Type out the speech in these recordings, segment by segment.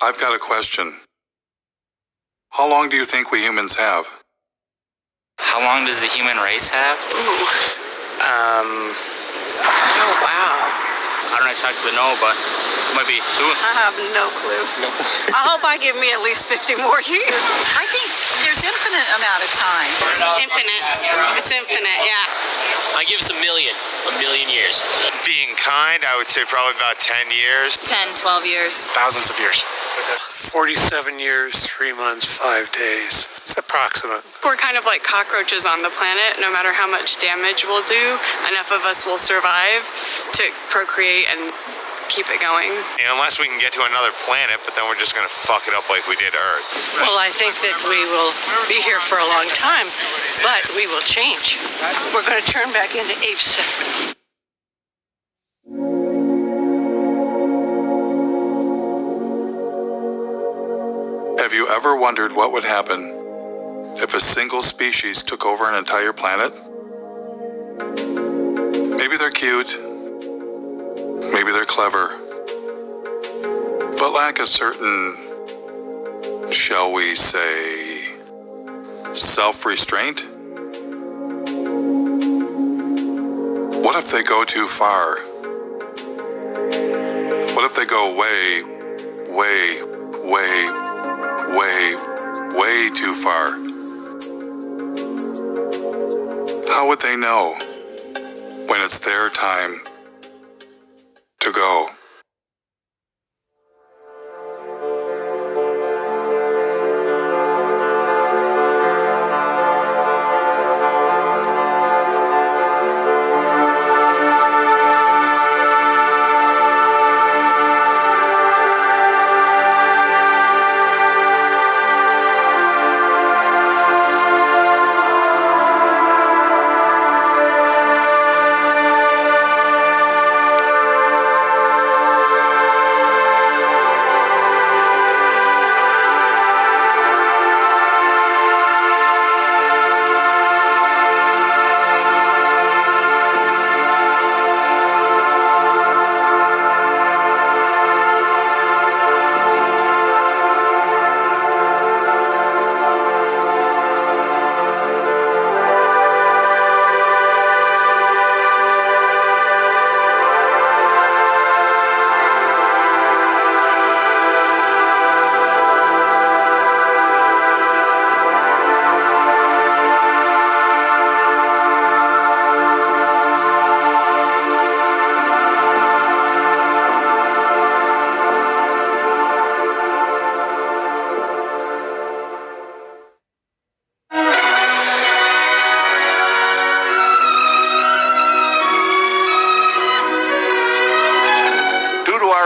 I've got a question. How long do you think we humans have? How long does the human race have? Oh, wow. I don't exactly know, but it might be soon. I have no clue. No. I hope I give me at least 50 more years. I think there's infinite amount of time. Infinite. It's infinite, yeah. I give us a million years. Being kind, I would say probably about 10 years. 10, 12 years. Thousands of years. 47 years, 3 months, 5 days. It's approximate. We're kind of like cockroaches on the planet. No matter how much damage we'll do, enough of us will survive to procreate and keep it going. Unless we can get to another planet, but then we're just going to fuck it up like we did Earth. Well, I think that we will be here for a long time, but we will change. We're going to turn back into apes. Have you ever wondered what would happen if a single species took over an entire planet? Maybe they're cute, maybe they're clever, but lack a certain, shall we say, self-restraint? What if they go too far? What if they go way too far? How would they know when it's their time to go?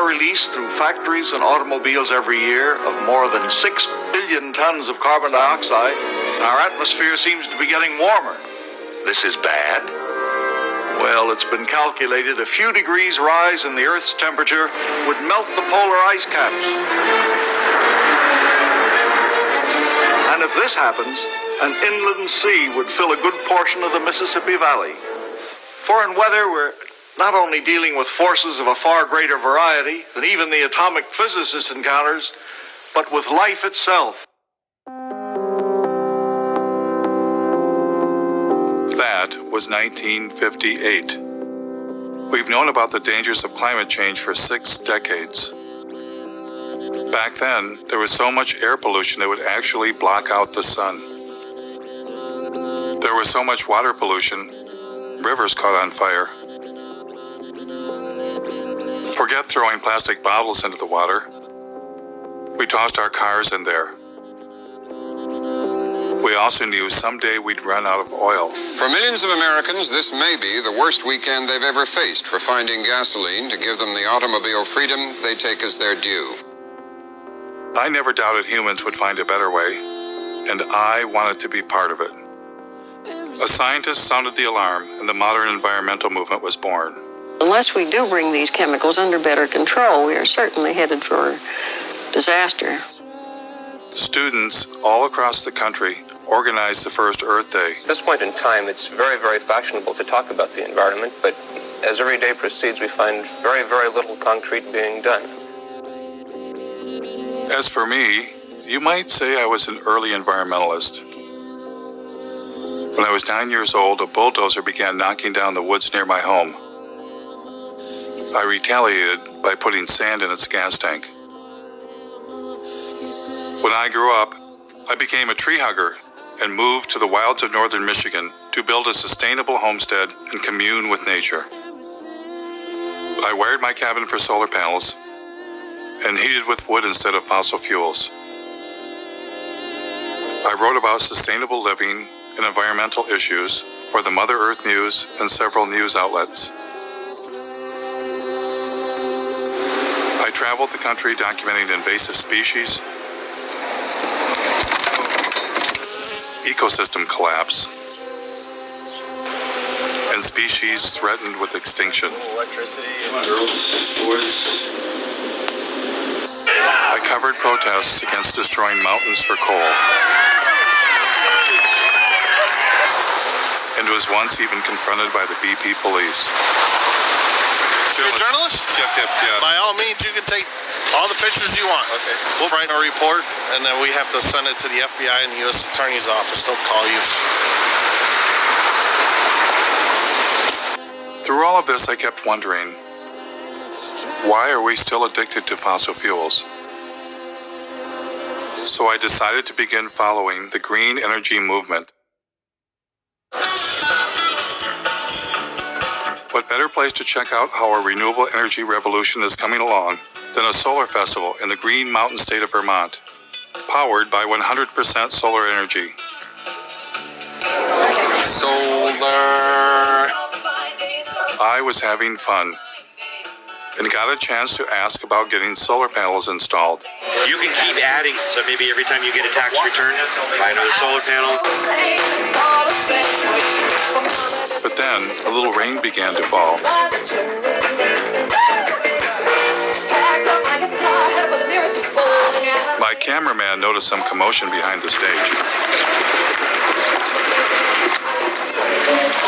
Release through factories and automobiles every year of more than 6 billion tons of carbon dioxide, our atmosphere seems to be getting warmer. This is bad? Well, it's been calculated a few degrees rise in the Earth's temperature would melt the polar ice caps. And if this happens, an inland sea would fill a good portion of the Mississippi Valley. For in weather, we're not only dealing with forces of a far greater variety than even the atomic physicist encounters, but with life itself. That was 1958. We've known about the dangers of climate change for 6 decades. Back then, there was so much air pollution that would actually block out the sun. There was so much water pollution, rivers caught on fire. Forget throwing plastic bottles into the water. We tossed our cars in there. We also knew someday we'd run out of oil. For millions of Americans, this may be the worst weekend they've ever faced for finding gasoline to give them the automobile freedom they take as their due. I never doubted humans would find a better way, and I wanted to be part of it. A scientist sounded the alarm, and the modern environmental movement was born. Unless we do bring these chemicals under better control, we are certainly headed for disaster. Students all across the country organized the first Earth Day. At this point in time, it's very, very fashionable to talk about the environment, but as every day proceeds, we find very, very little concrete being done. As for me, you might say I was an early environmentalist. When I was 9 years old, a bulldozer began knocking down the woods near my home. I retaliated by putting sand in its gas tank. When I grew up, I became a tree hugger and moved to the wilds of northern Michigan to build a sustainable homestead and commune with nature. I wired my cabin for solar panels and heated with wood instead of fossil fuels. I wrote about sustainable living and environmental issues for the Mother Earth News and several news outlets. I traveled the country documenting invasive species, ecosystem collapse, and species threatened with extinction. I covered protests against destroying mountains for coal, and was once even confronted by the BP police. You're a journalist? Jeff Gibbs, yeah. By all means, you can take all the pictures you want. Okay. We'll write a report, and then we have to send it to the FBI and the U.S. Attorney's Office. They'll call you. Through all of this, I kept wondering, why are we still addicted to fossil fuels? So I decided to begin following the green energy movement. What better place to check out how our renewable energy revolution is coming along than a solar festival in the Green Mountain state of Vermont, powered by 100% solar energy. Solar. I was having fun and got a chance to ask about getting solar panels installed. You can keep adding, so maybe every time you get a tax return, buy another solar panel. But then a little rain began to fall. My cameraman noticed some commotion behind the stage.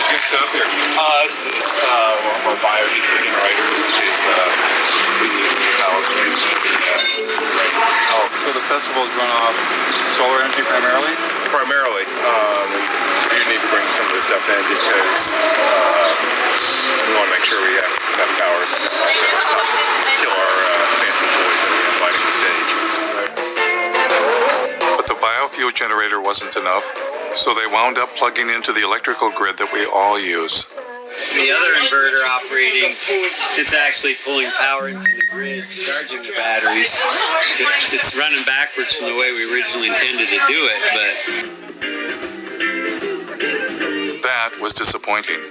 What's set up here? This is one of our biodiesel generators in case Oh, so the festivals run off solar energy primarily? Primarily. We do need to bring some of this stuff in just because we want to make sure we have enough power to kill our fancy toys that we have lighting the stage. But the biofuel generator wasn't enough, so they wound up plugging into the electrical grid that we all use. The other inverter operating, it's actually pulling power in from the grid, charging the batteries. It's running backwards from the way we originally intended to do it, but... That was disappointing.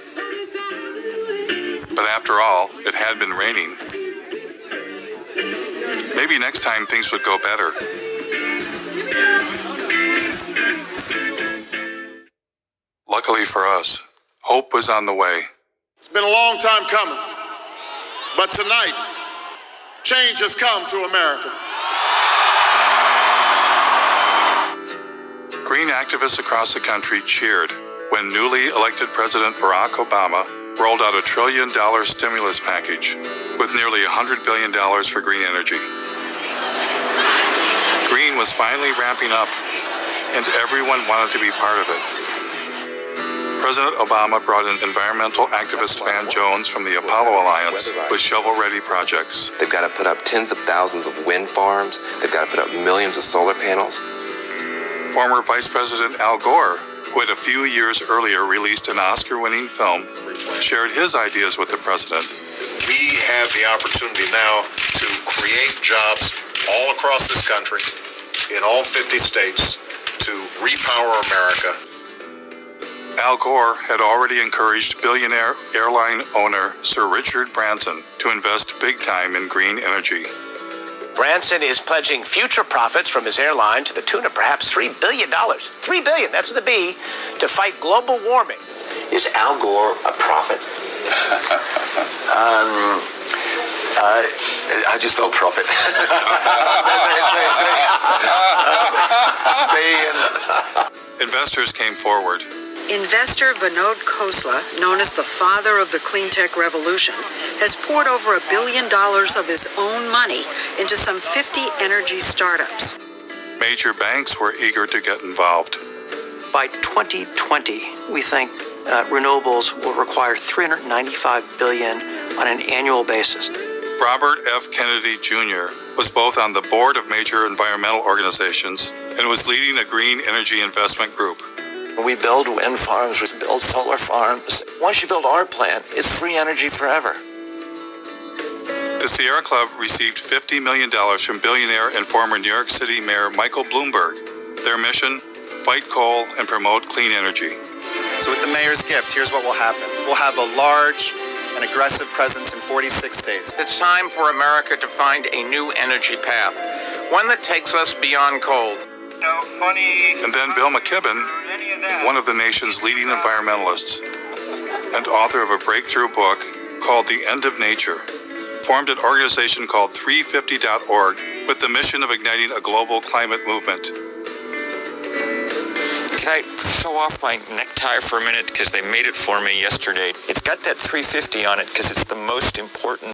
But after all, it had been raining. Maybe next time things would go better. Luckily for us, hope was on the way. It's been a long time coming, but tonight, change has come to America. Green activists across the country cheered when newly elected President Barack Obama rolled out $1 trillion stimulus package with nearly $100 billion for green energy. Green was finally ramping up, and everyone wanted to be part of it. President Obama brought in environmental activist Van Jones from the Apollo Alliance with shovel-ready projects. They've got to put up tens of thousands of wind farms. They've got to put up millions of solar panels. Former Vice President Al Gore, who had a few years earlier released an Oscar-winning film, shared his ideas with the president. We have the opportunity now to create jobs all across this country, in all 50 states, to repower America. Al Gore had already encouraged billionaire airline owner Sir Richard Branson to invest big time in green energy. Branson is pledging future profits from his airline to the tune of perhaps $3 billion. $3 billion, that's with a B, to fight global warming. Is Al Gore a prophet? I just spelled profit. Investors came forward, Investor Vinod Khosla, known as the father of the clean tech revolution, has poured over $1 billion of his own money into some 50 energy startups. Major banks were eager to get involved. By 2020, we think renewables will require $395 billion on an annual basis. Robert F. Kennedy Jr. was both on the board of major environmental organizations and was leading a green energy investment group. We build wind farms, we build solar farms. Once you build our plant, it's free energy forever. The Sierra Club received $50 million from billionaire and former New York City Mayor Michael Bloomberg. Their mission, fight coal and promote clean energy. So with the mayor's gift, here's what will happen. We'll have a large and aggressive presence in 46 states. It's time for America to find a new energy path, one that takes us beyond coal. And then Bill McKibben, one of the nation's leading environmentalists and author of a breakthrough book called The End of Nature, formed an organization called 350.org with the mission of igniting a global climate movement. Can I show off my necktie for a minute because they made it for me yesterday? It's got that 350 on it because it's the most important